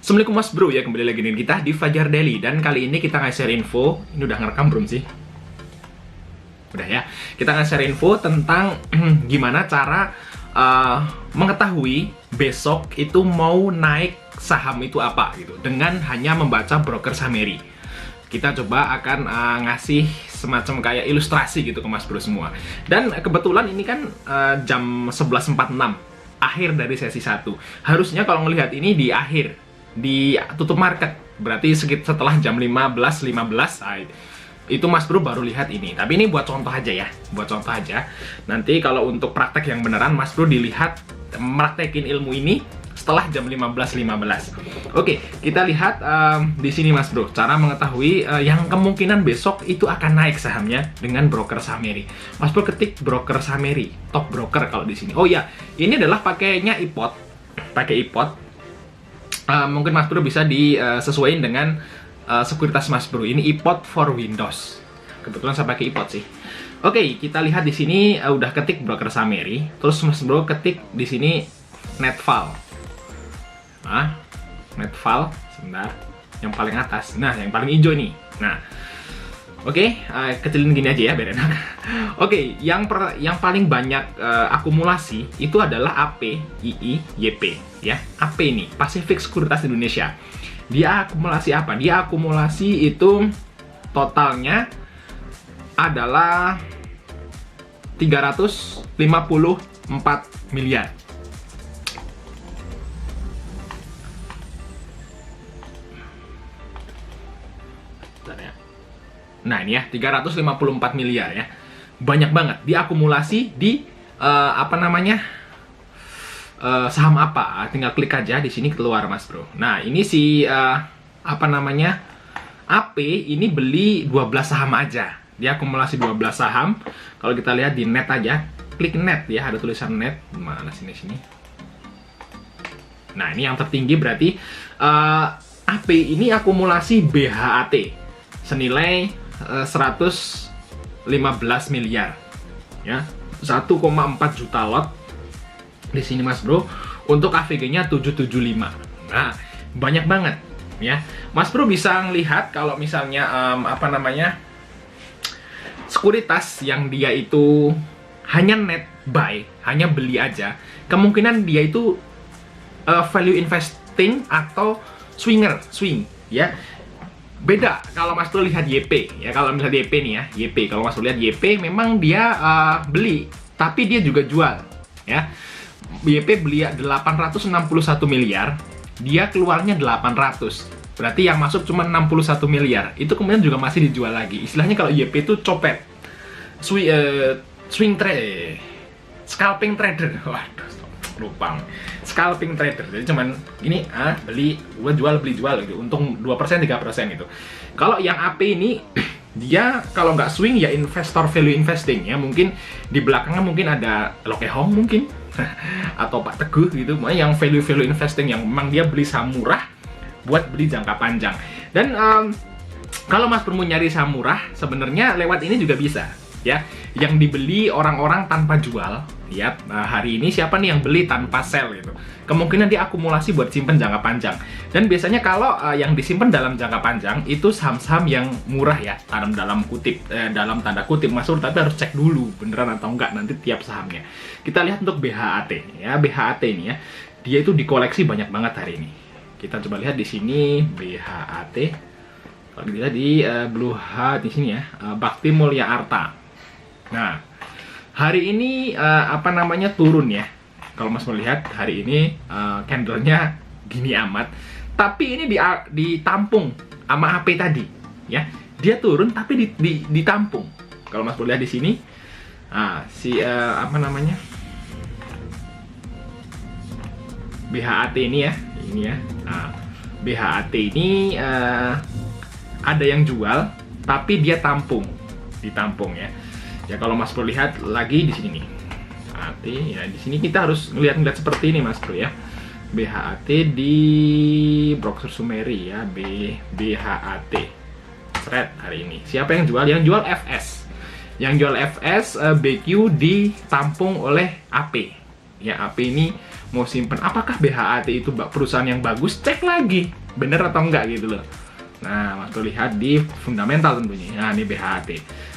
Assalamualaikum Mas Bro, ya kembali lagi dengan kita di Fajar Daily. Dan kali ini kita nge-share info. Ini udah ngerekam belum sih? Udah ya. Kita nge-share info tentang gimana cara mengetahui besok itu mau naik saham itu apa gitu, dengan hanya membaca broker Samery. Kita coba akan ngasih semacam kayak ilustrasi gitu ke Mas Bro semua. Dan kebetulan ini kan jam 11.46, akhir dari sesi 1. Harusnya kalau ngelihat ini di akhir, di tutup market, berarti setelah jam 15.15 itu Mas Bro baru lihat ini. Tapi ini buat contoh aja ya, buat contoh aja. Nanti kalau untuk praktek yang beneran, Mas Bro dilihat praktekin ilmu ini setelah jam 15.15. Oke, kita lihat di sini Mas Bro, cara mengetahui yang kemungkinan besok itu akan naik sahamnya dengan broker Samery. Mas Bro ketik broker Samery, top broker kalau di sini. Oh ya, ini adalah pakainya iPod, pakai iPod. Mungkin Mas Bro bisa disesuaikan dengan sekuritas Mas Bro. Ini iPod for Windows. Kebetulan saya pakai iPod sih. Oke, kita lihat di sini udah ketik broker Samery. Terus Mas Bro ketik di sini netval. Nah, netval, sebentar. Yang paling atas. Nah, yang paling hijau nih. Nah, oke, kecilin gini aja ya, biar enak. Oke, yang paling banyak akumulasi itu adalah AP, II, YP, ya. AP ini, Pacific Sekuritas Indonesia. Dia akumulasi apa? Dia akumulasi itu totalnya adalah 354 miliar. Nah ini ya, 354 miliar ya. Banyak banget. Diakumulasi di saham apa? Tinggal klik aja di sini keluar Mas Bro. Nah, ini si AP ini beli 12 saham aja. Dia akumulasi 12 saham. Kalau kita lihat di net aja, klik net ya, ada tulisan net. Mana sini. Nah, ini yang tertinggi berarti AP ini akumulasi BHAT senilai 115 miliar ya, 1,4 juta lot di sini Mas Bro. Untuk AVG-nya 775. Nah, banyak banget ya. Mas Bro bisa ngelihat kalau misalnya sekuritas yang dia itu hanya net buy, hanya beli aja, kemungkinan dia itu value investing atau swing ya. Beda kalau Mas Bro lihat YP ya. Kalau misalnya YP nih ya, YP, kalau Mas Bro lihat YP memang dia beli tapi dia juga jual ya. YP beli 861 miliar, dia keluarnya 800. Berarti yang masuk cuma 61 miliar. Itu kemudian juga masih dijual lagi. Istilahnya kalau YP itu copet. Swing trade, scalping trader. Waduh, lupa. Scalping trader. Jadi cuman ini beli, jual, beli, jual gitu. Untung 2%, 3% gitu. Kalau yang AP ini dia kalau nggak swing ya investor value investing ya. Mungkin di belakangnya mungkin ada Loke Hong mungkin atau Pak Teguh gitu. Yang value investing yang memang dia beli saham murah buat beli jangka panjang. Dan kalau Mas perlu nyari saham murah sebenarnya lewat ini juga bisa ya, yang dibeli orang-orang tanpa jual ya. Hari ini siapa nih yang beli tanpa sell gitu, kemungkinan dia akumulasi buat simpen jangka panjang. Dan biasanya kalau yang disimpan dalam jangka panjang itu saham-saham yang murah ya, dalam tanda kutip Mas Bro, tapi harus cek dulu beneran atau enggak nanti tiap sahamnya. Kita lihat untuk BHAT ya. BHAT ini ya, dia itu dikoleksi banyak banget hari ini. Kita coba lihat di sini BHAT. Kalau dilihat di Blue Hat di sini ya, Bakti Mulya Arta. Nah, hari ini turun ya. Kalau Mas melihat hari ini candlenya gini amat, tapi ini ditampung sama AP tadi ya. Dia turun tapi ditampung. Kalau Mas lihat di sini, BHAT ini ya, BHAT ini ada yang jual tapi dia ditampung ya. Ya kalau Mas Bro lihat lagi di sini nih, BHAT ya, di sini kita harus ngeliat seperti ini Mas Bro ya. BHAT di broker Samery ya, BHAT thread hari ini. Siapa yang jual? Yang jual FS. Yang jual FS BQ ditampung oleh AP ya AP ini mau simpen, apakah BHAT itu perusahaan yang bagus, cek lagi bener atau enggak gitu loh. Nah, Mas Bro lihat di fundamental tentunya. Nah, ini BHAT.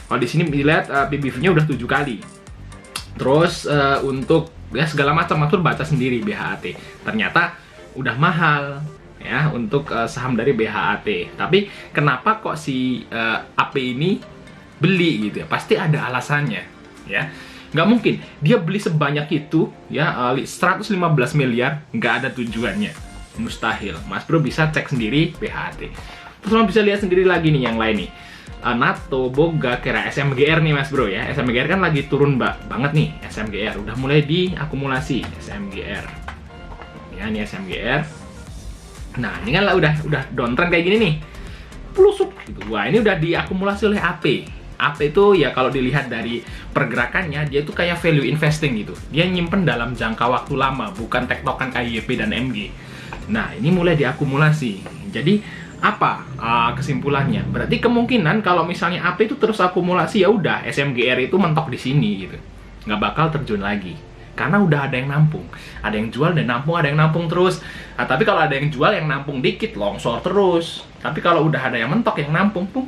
Kalau di sini dilihat PBV-nya udah 7 kali. Terus untuk ya segala macam Mas Bro baca sendiri BHAT. Ternyata udah mahal ya untuk saham dari BHAT. Tapi kenapa kok si AP ini beli gitu ya? Pasti ada alasannya ya. Nggak mungkin dia beli sebanyak itu ya, 115 miliar nggak ada tujuannya, mustahil. Mas Bro bisa cek sendiri BHAT. Terus Mas bisa lihat sendiri lagi nih yang lain nih, NATO, Boga, Kera, SMGR nih Mas Bro ya. SMGR kan lagi turun banget nih. SMGR udah mulai diakumulasi SMGR ya, ini SMGR. Nah ini kan lah udah downtrend kayak gini nih, plusuk gitu. Wah ini udah diakumulasi oleh AP. AP itu ya kalau dilihat dari pergerakannya, dia itu kayak value investing gitu. Dia nyimpen dalam jangka waktu lama, bukan tektokan kayak YP dan MG. Nah, ini mulai diakumulasi. Jadi, apa kesimpulannya? Berarti kemungkinan kalau misalnya AP itu terus akumulasi, ya udah SMGR itu mentok di sini gitu. Nggak bakal terjun lagi. Karena udah ada yang nampung. Ada yang jual dan nampung, ada yang nampung terus. Nah, tapi kalau ada yang jual, yang nampung dikit, longsor terus. Tapi kalau udah ada yang mentok, yang nampung, pung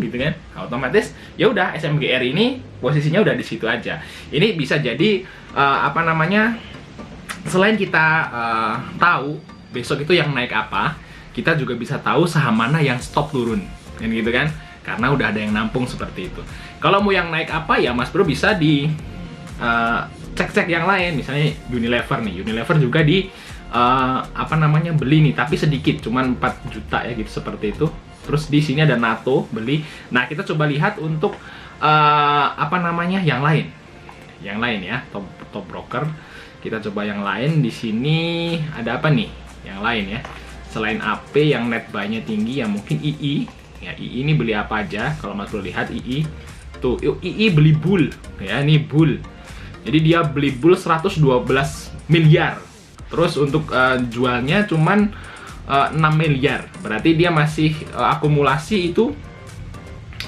gitu kan, otomatis ya udah SMGR ini posisinya udah di situ aja. Ini bisa jadi apa namanya, selain kita tahu besok itu yang naik apa, kita juga bisa tahu saham mana yang stop turun, kan gitu kan? Karena udah ada yang nampung seperti itu. Kalau mau yang naik apa ya Mas Bro bisa di cek-cek yang lain, misalnya Unilever nih. Unilever juga di apa namanya, beli nih, tapi sedikit, cuman 4 juta ya gitu, seperti itu. Terus di sini ada NATO beli. Nah, kita coba lihat untuk apa namanya yang lain. Yang lain ya, top broker. Kita coba yang lain. Di sini ada apa nih? Yang lain ya. Selain AP yang net buy-nya tinggi ya mungkin II. Ya, II ini beli apa aja? Kalau Mas Bro lihat II. Tuh, II beli bull ya, ini bull. Jadi dia beli bull 112 miliar. Terus untuk jualnya cuman 6 miliar. Berarti dia masih akumulasi itu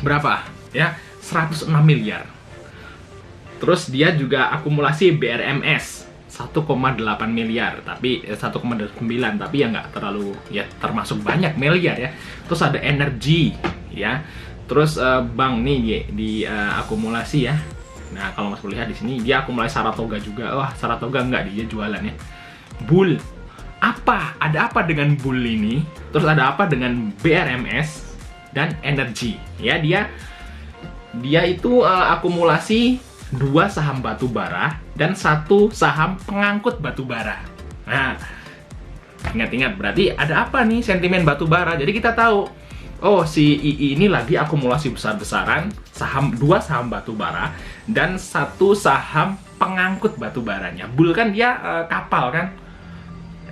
berapa? Ya, 106 miliar. Terus dia juga akumulasi BRMS 1,8 miliar, tapi 1,9, tapi ya nggak terlalu, ya termasuk banyak miliar ya. Terus ada energi ya. Terus bank nih di akumulasi ya. Nah, kalau Mas lihat di sini dia akumulasi Saratoga juga. Wah, Saratoga nggak, dia jualan ya. Bull. Apa? Ada apa dengan bull ini? Terus ada apa dengan BRMS dan energi? Ya, dia itu akumulasi 2 saham batu bara dan 1 saham pengangkut batu bara. Nah, ingat-ingat, berarti ada apa nih sentimen batu bara? Jadi kita tahu, oh si II ini lagi akumulasi besar-besaran, 2 saham batu bara dan 1 saham pengangkut batu baranya. Bull kan dia kapal kan,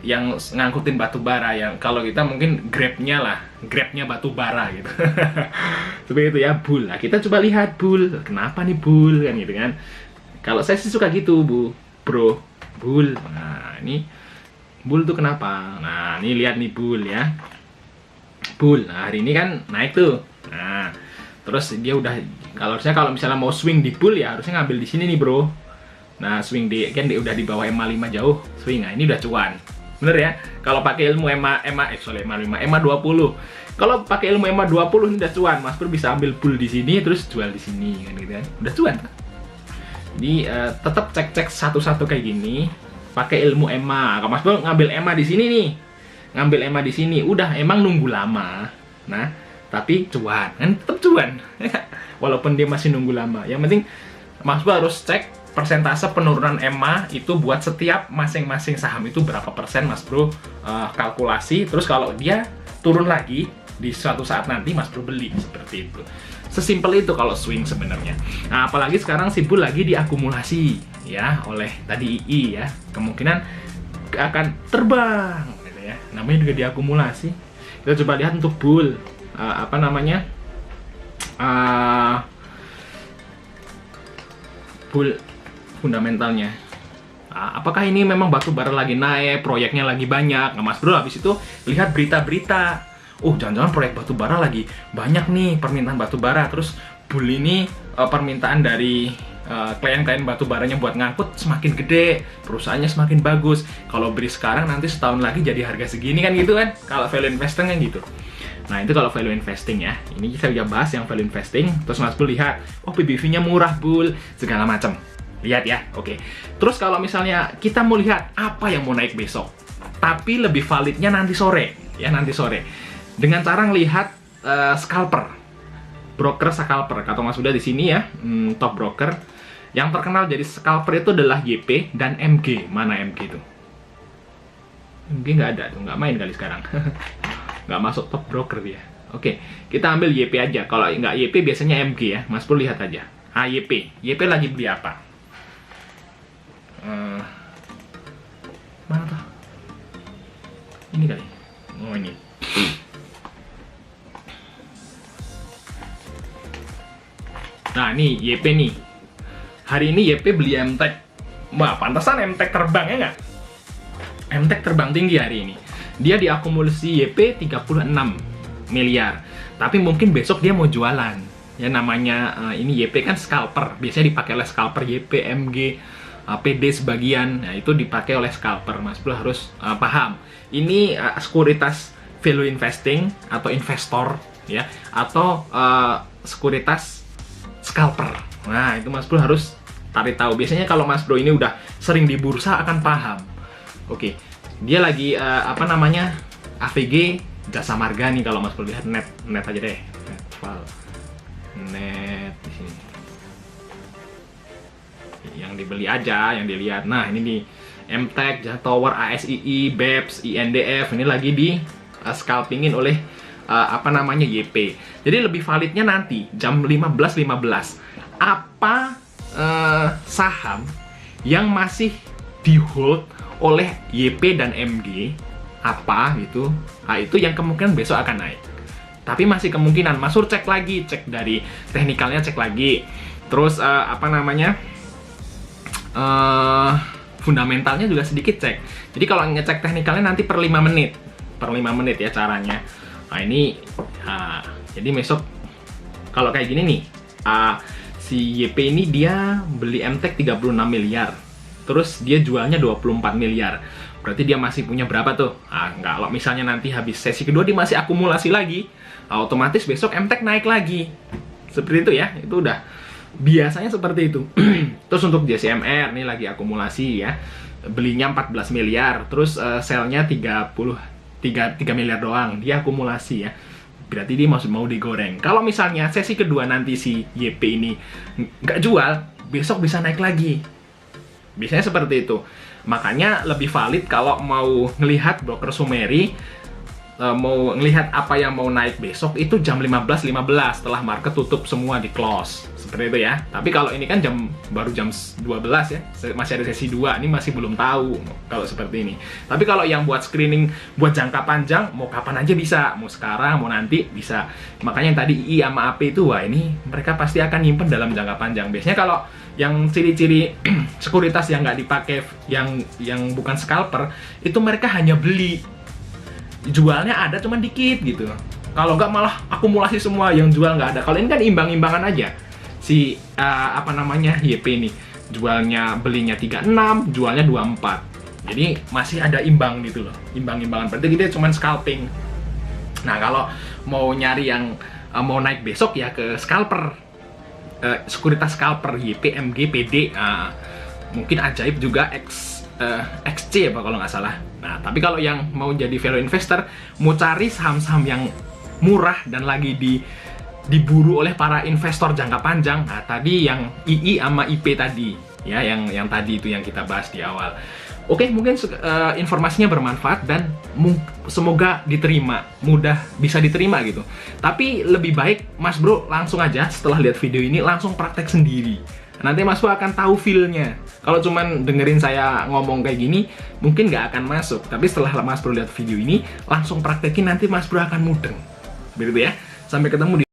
yang ngangkutin batu bara, yang kalau kita mungkin grabnya batu bara gitu. Seperti itu ya, bull. Nah, kita coba lihat bull. Kenapa nih bull kan gitu kan? Kalau saya sih suka gitu, bro. Bull. Nah, ini bull tuh kenapa? Nah, ini lihat nih bull ya. Bull. Nah, hari ini kan naik tuh. Nah, terus dia udah, kalau misalnya mau swing di bull ya harusnya ngambil di sini nih, bro. Nah, swing udah di bawah EMA 5 jauh, swing. Nah, ini udah cuan. Bener ya? Kalau pakai ilmu EMA 20. Kalau pakai ilmu EMA 20 ini udah cuan. Mas Bro bisa ambil bull di sini terus jual di sini kan gitu kan. Udah cuan. Jadi tetap cek-cek satu-satu kayak gini, pakai ilmu EMA. Kalau Mas Bro ngambil EMA di sini nih. Ngambil EMA di sini udah emang nunggu lama. Nah, tapi cuan. Kan tetap cuan. Walaupun dia masih nunggu lama. Yang penting Mas Bro harus cek persentase penurunan EMA itu buat setiap masing-masing saham itu berapa persen, Mas Bro kalkulasi. Terus kalau dia turun lagi di suatu saat nanti, Mas Bro beli, seperti itu. Sesimpel itu kalau swing sebenarnya. Nah, apalagi sekarang si bull lagi diakumulasi ya oleh tadi II ya, kemungkinan akan terbang gitu ya. Namanya juga diakumulasi. Kita coba lihat untuk bull apa namanya, bull fundamentalnya. Apakah ini memang batu bara lagi naik, proyeknya lagi banyak? Nah, Mas Bro habis itu lihat berita-berita. Oh, jangan-jangan proyek batu bara lagi banyak nih, permintaan batu bara. Terus bull ini permintaan dari klien-klien batu baranya buat ngangkut semakin gede, perusahaannya semakin bagus. Kalau beli sekarang nanti setahun lagi jadi harga segini kan gitu kan. Kalau value investing kan gitu. Nah itu kalau value investing ya. Ini kita udah bahas yang value investing. Terus Mas Bro lihat, oh PBV-nya murah Bul, segala macam. Lihat ya, oke. Terus kalau misalnya kita mau lihat apa yang mau naik besok, tapi lebih validnya nanti sore, ya nanti sore. Dengan cara ngelihat scalper, broker scalper. Kata Mas Huda di sini ya, top broker. Yang terkenal jadi scalper itu adalah YP dan MG. Mana MG itu? MG nggak ada tuh, nggak main kali sekarang. Nggak masuk top broker dia. Oke, kita ambil YP aja. Kalau nggak YP biasanya MG ya. Mas Bro lihat aja. YP. YP lagi beli apa? Mana tuh? Ini kali. Oh ini. Nah ini YP nih. Hari ini YP beli MTEK. Wah, pantesan MTEK terbang ya nggak? MTEK terbang tinggi hari ini. Dia diakumulasi YP 36 miliar. Tapi mungkin besok dia mau jualan. Ya namanya ini YP kan scalper. Biasanya dipakai oleh scalper YP, MG, PD sebagian. Nah, itu dipakai oleh scalper. Mas Bro harus paham. Ini sekuritas value investing atau investor ya, atau sekuritas scalper. Nah, itu Mas Bro harus cari tahu. Biasanya kalau Mas Bro ini udah sering di bursa akan paham. Oke. Dia lagi apa namanya? AVG Jasa Marga nih kalau Mas Bro lihat net aja deh. Net di sini. Yang dibeli aja, yang dilihat. Nah, ini nih MTEK, Jasa Tower, ASII, BEPS, INDF ini lagi di scalpingin oleh apa namanya YP. Jadi lebih validnya nanti jam 15.15. Apa saham yang masih di hold oleh YP dan MG apa gitu. Nah, itu yang kemungkinan besok akan naik. Tapi masih kemungkinan. Mas Sur cek lagi, cek dari teknikalnya, cek lagi. Terus apa namanya? Fundamentalnya juga sedikit cek. Jadi kalau ngecek teknikalnya nanti per 5 menit. Per 5 menit ya caranya. Nah ini, jadi besok kalau kayak gini nih, si YP ini dia beli MTEK 36 miliar, terus dia jualnya 24 miliar, berarti dia masih punya berapa tuh? Kalau misalnya nanti habis sesi kedua dia masih akumulasi lagi, otomatis besok MTEK naik lagi, seperti itu ya, itu udah biasanya seperti itu. Terus untuk JCMR nih lagi akumulasi ya, belinya 14 miliar, terus sell-nya 3 miliar doang, dia akumulasi ya. Berarti dia mau digoreng. Kalau misalnya sesi kedua nanti si YP ini nggak jual, besok bisa naik lagi. Biasanya seperti itu. Makanya lebih valid kalau mau ngelihat broker Sumeri, mau ngelihat apa yang mau naik besok itu jam 15.15 setelah market tutup semua di close. Seperti itu ya. Tapi kalau ini kan baru jam 12 ya. Masih ada sesi 2. Ini masih belum tahu kalau seperti ini. Tapi kalau yang buat screening buat jangka panjang, mau kapan aja bisa. Mau sekarang, mau nanti bisa. Makanya yang tadi I sama AP itu, wah ini mereka pasti akan nyimpen dalam jangka panjang. Biasanya kalau yang ciri-ciri sekuritas yang nggak dipakai, yang bukan scalper, itu mereka hanya beli. Jualnya ada cuman dikit gitu. Kalau nggak malah akumulasi semua, yang jual nggak ada. Kalau ini kan imbang-imbangan aja. Si apa namanya YP ini jualnya, belinya 36, jualnya 24. Jadi masih ada imbang gitu loh. Imbang-imbangan. Berarti dia cuman scalping. Nah, kalau mau nyari yang mau naik besok ya ke scalper. Sekuritas scalper YP, MG, PD. Mungkin ajaib juga XC apa kalau nggak salah. Nah, tapi kalau yang mau jadi value investor, mau cari saham-saham yang murah dan lagi diburu oleh para investor jangka panjang, nah tadi yang II sama IP tadi, ya yang tadi itu yang kita bahas di awal. Oke, mungkin informasinya bermanfaat dan semoga diterima, bisa diterima gitu. Tapi lebih baik Mas Bro langsung aja setelah lihat video ini langsung praktek sendiri. Nanti Mas Bro akan tahu feel-nya. Kalau cuman dengerin saya ngomong kayak gini, mungkin nggak akan masuk. Tapi setelah Mas Bro lihat video ini, langsung praktekin, nanti Mas Bro akan mudeng. Begitu ya. Sampai ketemu di